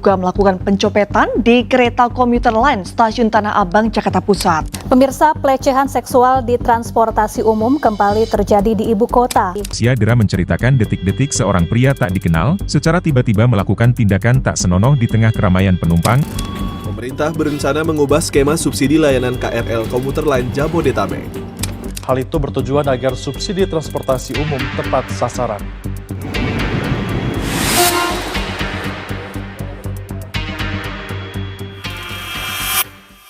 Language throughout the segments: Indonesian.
diduga melakukan pencopetan di kereta komuter lain stasiun Tanah Abang, Jakarta Pusat. Pemirsa, pelecehan seksual di transportasi umum kembali terjadi di ibu kota. Siadera menceritakan detik-detik seorang pria tak dikenal secara tiba-tiba melakukan tindakan tak senonoh di tengah keramaian penumpang. Pemerintah berencana mengubah skema subsidi layanan KRL komuter lain Jabodetabek. Hal itu bertujuan agar subsidi transportasi umum tepat sasaran.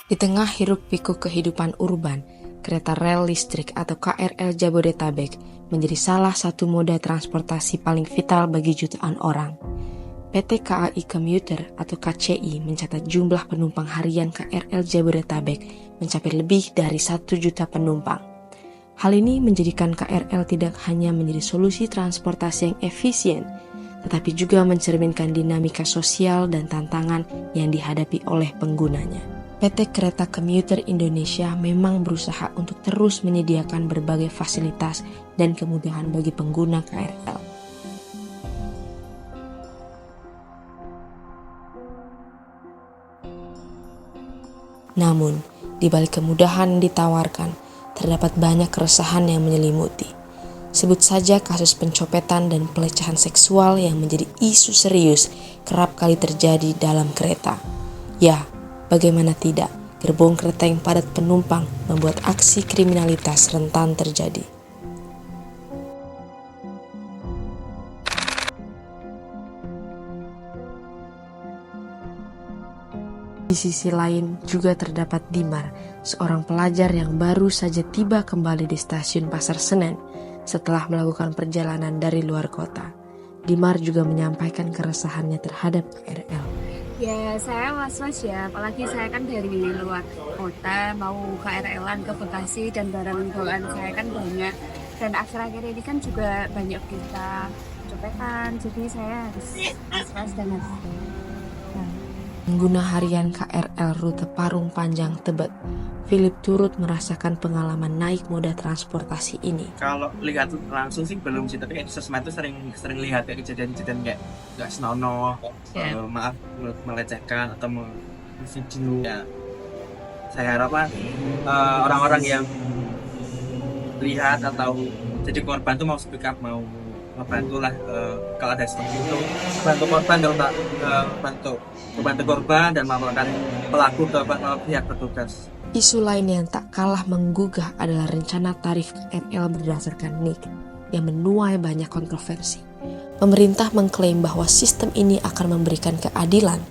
Di tengah hiruk-pikuk kehidupan urban, kereta rel listrik atau KRL Jabodetabek menjadi salah satu moda transportasi paling vital bagi jutaan orang. PT KAI Komuter atau KCI mencatat jumlah penumpang harian KRL Jabodetabek mencapai lebih dari 1 juta penumpang. Hal ini menjadikan KRL tidak hanya menjadi solusi transportasi yang efisien, tetapi juga mencerminkan dinamika sosial dan tantangan yang dihadapi oleh penggunanya. PT Kereta Komuter Indonesia memang berusaha untuk terus menyediakan berbagai fasilitas dan kemudahan bagi pengguna KRL. Namun, di balik kemudahan yang ditawarkan, terdapat banyak keresahan yang menyelimuti. Sebut saja kasus pencopetan dan pelecehan seksual yang menjadi isu serius kerap kali terjadi dalam kereta. Ya, bagaimana tidak, gerbong kereta yang padat penumpang membuat aksi kriminalitas rentan terjadi. Di sisi lain juga terdapat Dimar, seorang pelajar yang baru saja tiba kembali di stasiun Pasar Senen setelah melakukan perjalanan dari luar kota. Dimar juga menyampaikan keresahannya terhadap KRL. Ya, saya was-was ya, apalagi saya kan dari luar kota, mau KRL-an ke Bekasi dan barang bawaan saya kan banyak. Dan akhir-akhir ini kan juga banyak berita copetan, jadi saya harus was-was dan hati-hati. Pengguna harian KRL rute Parung Panjang Tebet, Philip turut merasakan pengalaman naik moda transportasi ini. Kalau lihat langsung sih belum sih, tapi kayak di sosmed tuh sering lihat kayak kejadian-kejadian kayak nggak senonoh, maaf melecehkan atau video. Ya, saya harap orang-orang yang lihat atau jadi korban tuh mau speak up, mau membantulah kalau ada seperti itu, bantu korban dan bantu korban dan melaporkan pelaku ke pihak petugas. Isu lain yang tak kalah menggugah adalah rencana tarif KRL berdasarkan NIK yang menuai banyak kontroversi. Pemerintah mengklaim bahwa sistem ini akan memberikan keadilan,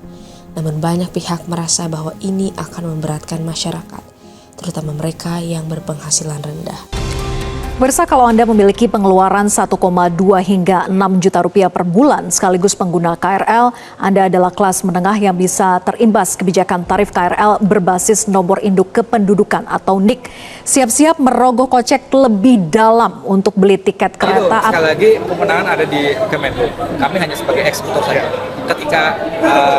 namun banyak pihak merasa bahwa ini akan memberatkan masyarakat, terutama mereka yang berpenghasilan rendah. Pemirsa, kalau Anda memiliki pengeluaran 1,2 hingga 6 juta rupiah per bulan sekaligus pengguna KRL, Anda adalah kelas menengah yang bisa terimbas kebijakan tarif KRL berbasis nomor induk kependudukan atau NIK. Siap-siap merogoh kocek lebih dalam untuk beli tiket kereta. Sekali lagi, kemenangan ada di Kemenlu. Kami hanya sebagai eksekutor saja. Ketika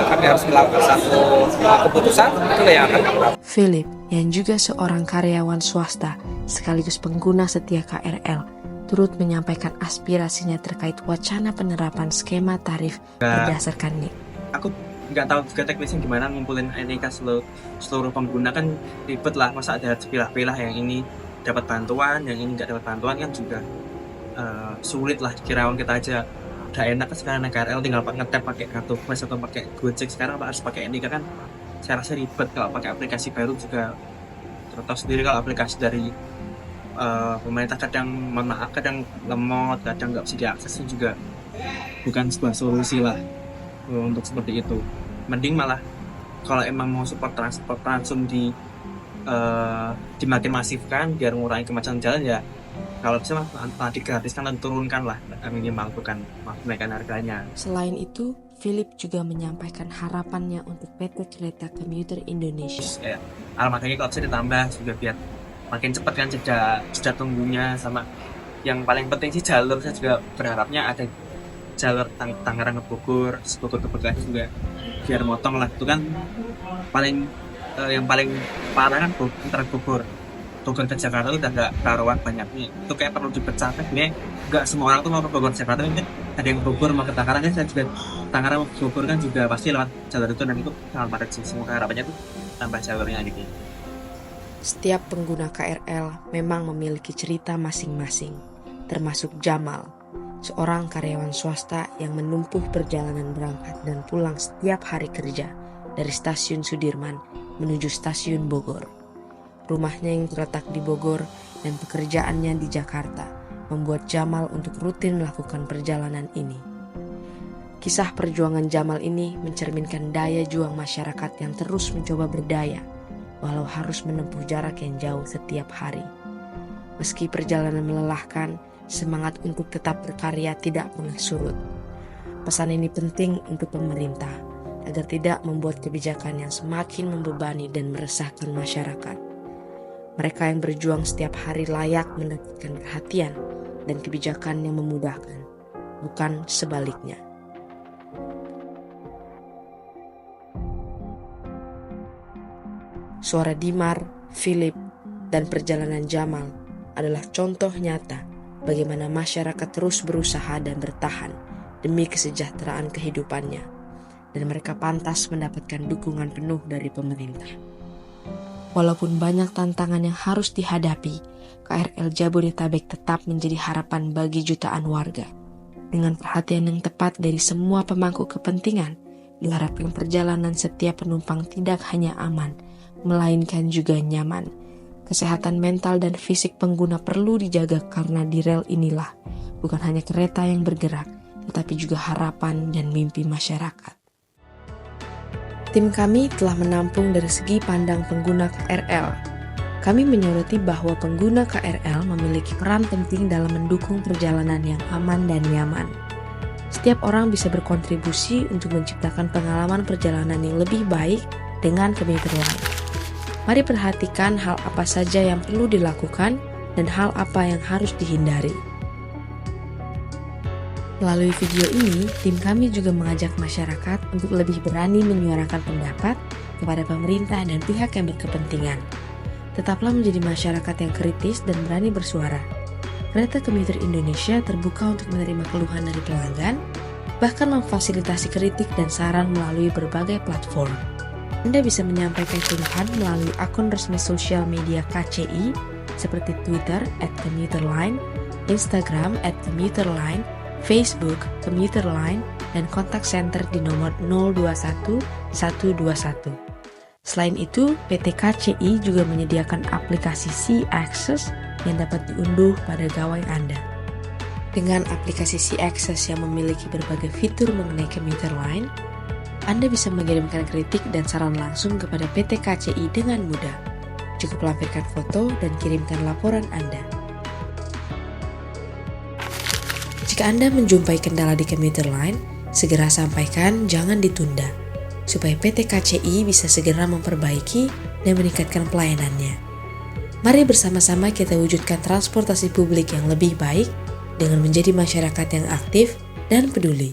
kami harus melakukan satu keputusan, itulah yang akan kami lakukan. Philip, yang juga seorang karyawan swasta sekaligus pengguna setia KRL, turut menyampaikan aspirasinya terkait wacana penerapan skema tarif berdasarkan NIK. Aku nggak tahu juga teknisnya gimana ngumpulin NIK seluruh pengguna, kan ribet lah, masa ada pilah-pilah yang ini dapat bantuan, yang ini nggak dapat bantuan, kan juga sulit lah. Kirawan kita aja udah enak sekarang naik KRL tinggal ngetap pakai kartu Flash atau pakai Gojek, sekarang harus pakai NIK kan saya rasa ribet. Kalau pakai aplikasi baru juga tahu sendiri, kalau aplikasi dari pemerintah kadang lemot, kadang nggak bisa diakses, juga bukan sebuah solusi lah untuk seperti itu. Mending malah kalau emang mau support transport langsung dimakin masifkan biar ngurangi kemacetan jalan, ya kalau bisa malah digratiskan dan turunkan lah minimal, bukan menaikkan harganya. Selain itu, Philip juga menyampaikan harapannya untuk PT Kereta Komuter Indonesia. Armadanya kalau bisa ditambah juga biar makin cepat kan jeda tunggunya, sama yang paling penting sih jalur. Saya juga berharapnya ada jalur Tangerang ke Bogor ke Bekasi juga biar motong lah. Itu kan yang paling parah kan antara Bogor ke Jakarta itu udah nggak karuan banyaknya. Itu kayak perlu dipecahkan. Nggak semua orang tuh mau ke Bogor Jakarta, ini ada yang Bogor mau ke Tangerang kan, saya juga Tangerang Bogor kan juga pasti lewat jalur itu, dan itu sangat padat sih. Semoga harapannya tuh tambah jalurnya gitu. Setiap pengguna KRL memang memiliki cerita masing-masing, termasuk Jamal, seorang karyawan swasta yang menempuh perjalanan berangkat dan pulang setiap hari kerja dari stasiun Sudirman menuju stasiun Bogor. Rumahnya yang terletak di Bogor dan pekerjaannya di Jakarta membuat Jamal untuk rutin melakukan perjalanan ini. Kisah perjuangan Jamal ini mencerminkan daya juang masyarakat yang terus mencoba berdaya, walau harus menempuh jarak yang jauh setiap hari. Meski perjalanan melelahkan, semangat untuk tetap berkarya tidak pernah surut. Pesan ini penting untuk pemerintah, agar tidak membuat kebijakan yang semakin membebani dan meresahkan masyarakat. Mereka yang berjuang setiap hari layak mendapatkan perhatian dan kebijakan yang memudahkan, bukan sebaliknya. Suara Dimar, Philip, dan perjalanan Jamal adalah contoh nyata bagaimana masyarakat terus berusaha dan bertahan demi kesejahteraan kehidupannya, dan mereka pantas mendapatkan dukungan penuh dari pemerintah. Walaupun banyak tantangan yang harus dihadapi, KRL Jabodetabek tetap menjadi harapan bagi jutaan warga. Dengan perhatian yang tepat dari semua pemangku kepentingan, diharapkan perjalanan setiap penumpang tidak hanya aman, melainkan juga nyaman. Kesehatan mental dan fisik pengguna perlu dijaga karena di rel inilah bukan hanya kereta yang bergerak, tetapi juga harapan dan mimpi masyarakat. Tim kami telah menampung dari segi pandang pengguna KRL. Kami menyoroti bahwa pengguna KRL memiliki peran penting dalam mendukung perjalanan yang aman dan nyaman. Setiap orang bisa berkontribusi untuk menciptakan pengalaman perjalanan yang lebih baik dengan komuter lain. Mari perhatikan hal apa saja yang perlu dilakukan dan hal apa yang harus dihindari. Melalui video ini, tim kami juga mengajak masyarakat untuk lebih berani menyuarakan pendapat kepada pemerintah dan pihak yang berkepentingan. Tetaplah menjadi masyarakat yang kritis dan berani bersuara. Kereta Komuter Indonesia terbuka untuk menerima keluhan dari pelanggan, bahkan memfasilitasi kritik dan saran melalui berbagai platform. Anda bisa menyampaikan keluhan melalui akun resmi sosial media KCI seperti Twitter @commuterline, Instagram @commuterline, Facebook Commuterline, dan kontak center di nomor 021 121. Selain itu, PT KCI juga menyediakan aplikasi C-Access yang dapat diunduh pada gawai Anda. Dengan aplikasi C-Access yang memiliki berbagai fitur mengenai komuter lain, Anda bisa mengirimkan kritik dan saran langsung kepada PT KCI dengan mudah. Cukup lampirkan foto dan kirimkan laporan Anda. Jika Anda menjumpai kendala di komuter lain, segera sampaikan, jangan ditunda, supaya PT KCI bisa segera memperbaiki dan meningkatkan pelayanannya. Mari bersama-sama kita wujudkan transportasi publik yang lebih baik dengan menjadi masyarakat yang aktif dan peduli.